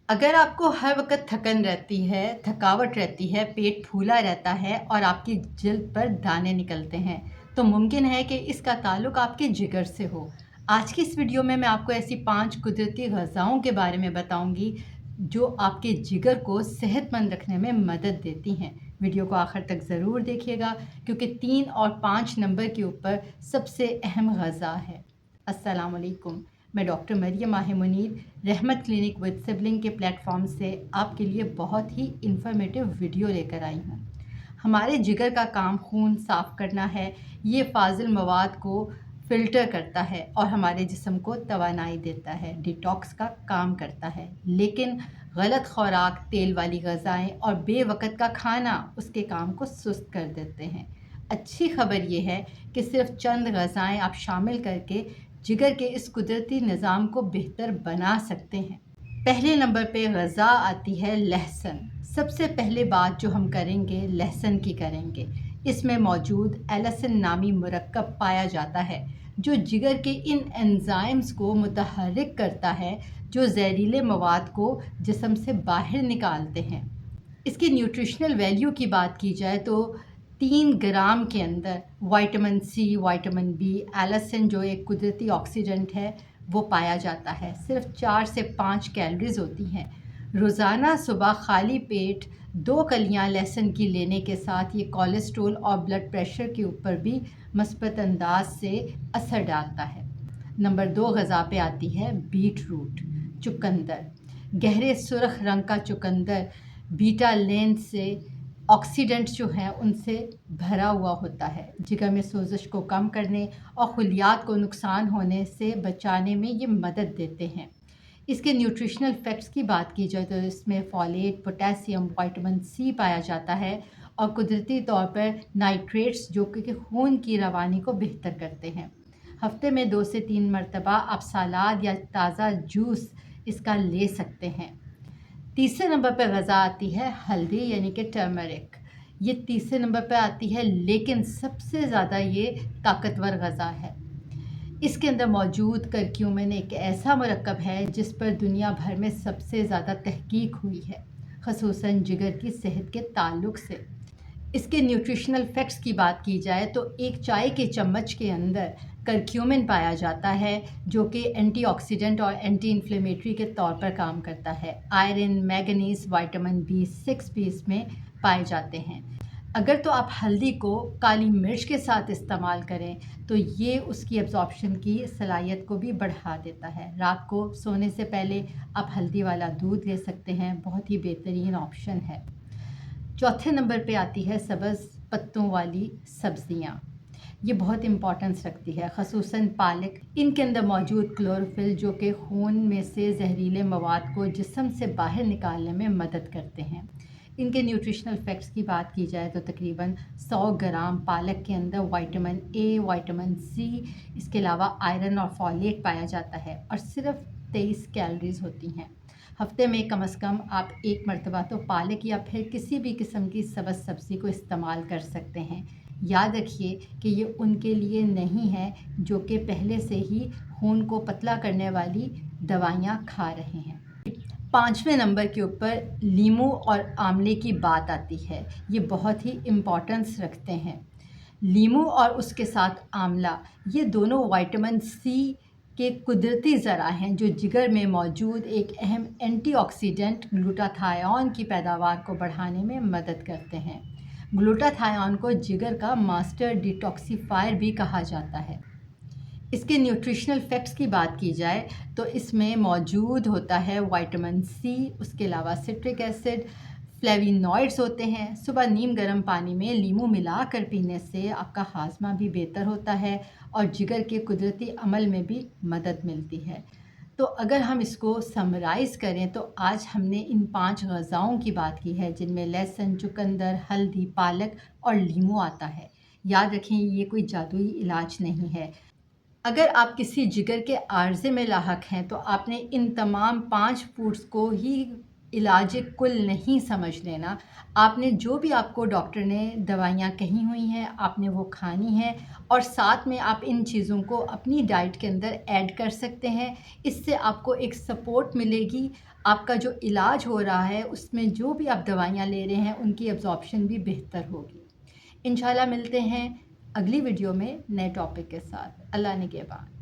अगर आपको हर वक़्त थकन रहती है, थकावट रहती है, पेट फूला रहता है और आपकी जल्द पर दाने निकलते हैं, तो मुमकिन है कि इसका ताल्लुक आपके जिगर से हो। आज की इस वीडियो में मैं आपको ऐसी 5 कुदरती ग़िज़ाओं के बारे में बताऊंगी जो आपके जिगर को सेहतमंद रखने में मदद देती हैं। वीडियो को आखिर तक ज़रूर देखिएगा क्योंकि 3 और 5 नंबर के ऊपर सबसे अहम ग़िज़ा है। अस्सलाम वालेकुम। मैं डॉक्टर मरियम माह मुनीर रहमत क्लिनिक विद सिबलिंग के प्लेटफॉर्म से आपके लिए बहुत ही इंफॉर्मेटिव वीडियो लेकर आई हूँ। हमारे जिगर का काम खून साफ़ करना है। ये फाजिल मवाद को फ़िल्टर करता है और हमारे जिस्म को तवानाई देता है, डिटॉक्स का काम करता है। लेकिन गलत खुराक, तेल वाली ग़िज़ाएँ और बेवक़्त का खाना उसके काम को सुस्त कर देते हैं। अच्छी खबर ये है कि सिर्फ़ चंद ग़िज़ाएँ आप शामिल करके जिगर के इस कुदरती निज़ाम को बेहतर बना सकते हैं। पहले नंबर पे ग़िज़ा आती है लहसुन। सबसे पहले बात जो हम करेंगे लहसुन की करेंगे। इसमें मौजूद एलिसिन नामी मुरक्कब पाया जाता है जो जिगर के इन एंजाइम्स को मुतहर्रिक करता है जो जहरीले मवाद को जिस्म से बाहर निकालते हैं। इसकी न्यूट्रिशनल वैल्यू की बात की जाए तो 3 ग्राम के अंदर vitamin C, vitamin B, allicin जो एक कुदरती ऑक्सीडेंट है वो पाया जाता है। सिर्फ 4 से 5 कैलोरीज होती हैं। रोज़ाना सुबह खाली पेट 2 कलियां लहसुन की लेने के साथ ये कोलेस्ट्रॉल और ब्लड प्रेशर के ऊपर भी मस्बत अंदाज से असर डालता है। नंबर 2 ग़िज़ा पे आती है बीट रूट, चुकंदर। गहरे सुर्ख रंग का चुकंदर बीटा लेन से ऑक्सीडेंट्स जो हैं उनसे भरा हुआ होता है। जिगर में सोजिश को कम करने और खुलियात को नुकसान होने से बचाने में ये मदद देते हैं। इसके न्यूट्रिशनल फैक्ट्स की बात की जाए तो इसमें फॉलेट, पोटेशियम, विटामिन सी पाया जाता है और कुदरती तौर पर नाइट्रेट्स जो कि खून की रवानी को बेहतर करते हैं। हफ्ते में 2 से 3 मरतबा आप सलाद या ताज़ा जूस इसका ले सकते हैं। तीसरे नंबर पर ग़िज़ा आती है हल्दी यानी कि टर्मरिक। ये तीसरे नंबर पर आती है लेकिन सबसे ज़्यादा ये ताकतवर ग़िज़ा है। इसके अंदर मौजूद करक्यूमिन एक ऐसा मुरक्कब है जिस पर दुनिया भर में सबसे ज़्यादा तहकीक हुई है, ख़ुसूसन जिगर की सेहत के ताल्लुक़ से। इसके न्यूट्रिशनल फैक्ट्स की बात की जाए तो एक चाय के चम्मच के अंदर करक्यूमिन पाया जाता है जो कि एंटीऑक्सीडेंट और एंटी इन्फ्लेमेटरी के तौर पर काम करता है। आयरन, मैंगनीज, विटामिन B6 भी इसमें पाए जाते हैं। अगर तो आप हल्दी को काली मिर्च के साथ इस्तेमाल करें तो ये उसकी एब्जॉर्प्शन की सलाहियत को भी बढ़ा देता है। रात को सोने से पहले आप हल्दी वाला दूध ले सकते हैं, बहुत ही बेहतरीन ऑप्शन है। चौथे नंबर पे आती है सब्ज़ पत्तों वाली सब्ज़ियाँ। ये बहुत इम्पॉर्टेंस रखती है, ख़ुसूसन पालक। इनके अंदर मौजूद क्लोरोफिल जो कि खून में से जहरीले मवाद को जिस्म से बाहर निकालने में मदद करते हैं। इनके न्यूट्रिशनल फैक्ट्स की बात की जाए तो तकरीबन 100 ग्राम पालक के अंदर विटामिन ए, विटामिन सी, इसके अलावा आयरन और फॉलेट पाया जाता है और सिर्फ 23 कैलोरीज होती हैं। हफ्ते में कम से कम आप 1 मरतबा तो पालक या फिर किसी भी किस्म की सब्ज़ सब्ज़ी को इस्तेमाल कर सकते हैं। याद रखिए कि ये उनके लिए नहीं है जो कि पहले से ही खून को पतला करने वाली दवाइयाँ खा रहे हैं। 5वें नंबर के ऊपर लीमू और आंवले की बात आती है। ये बहुत ही इम्पोर्टेंस रखते हैं। लीमू और उसके साथ आंवला ये दोनों विटामिन सी के कुदरती ज़रा हैं जो जिगर में मौजूद एक अहम एंटीऑक्सीडेंट ग्लूटाथायोन की पैदावार को बढ़ाने में मदद करते हैं। ग्लूटाथायोन को जिगर का मास्टर डिटॉक्सीफायर भी कहा जाता है। इसके न्यूट्रिशनल फैक्ट्स की बात की जाए तो इसमें मौजूद होता है विटामिन सी, उसके अलावा सिट्रिक एसिड, फ्लेविनॉइड्स होते हैं। सुबह नीम गर्म पानी में लीमू मिलाकर पीने से आपका हाजमा भी बेहतर होता है और जिगर के कुदरती अमल में भी मदद मिलती है। तो अगर हम इसको समराइज़ करें तो आज हमने इन 5 ग़िज़ाओं की बात की है जिनमें लहसुन, चुकंदर, हल्दी, पालक और लीमू आता है। याद रखें ये कोई जादुई इलाज नहीं है। अगर आप किसी जिगर के आर्ज़े में लाहक हैं तो आपने इन तमाम 5 फूड्स को ही علاج کل نہیں سمجھ لینا. آپ نے جو بھی آپ کو ڈاکٹر نے دوائیاں کہی ہوئی ہیں آپ نے وہ کھانی ہیں، اور ساتھ میں آپ ان چیزوں کو اپنی ڈائٹ کے اندر ایڈ کر سکتے ہیں. اس سے آپ کو ایک سپورٹ ملے گی. آپ کا جو علاج ہو رہا ہے اس میں جو بھی آپ دوائیاں لے رہے ہیں ان کی ایبزارپشن بھی بہتر ہوگی. انشاءاللہ ملتے ہیں اگلی ویڈیو میں نئے ٹاپک کے ساتھ. اللہ نگہبان.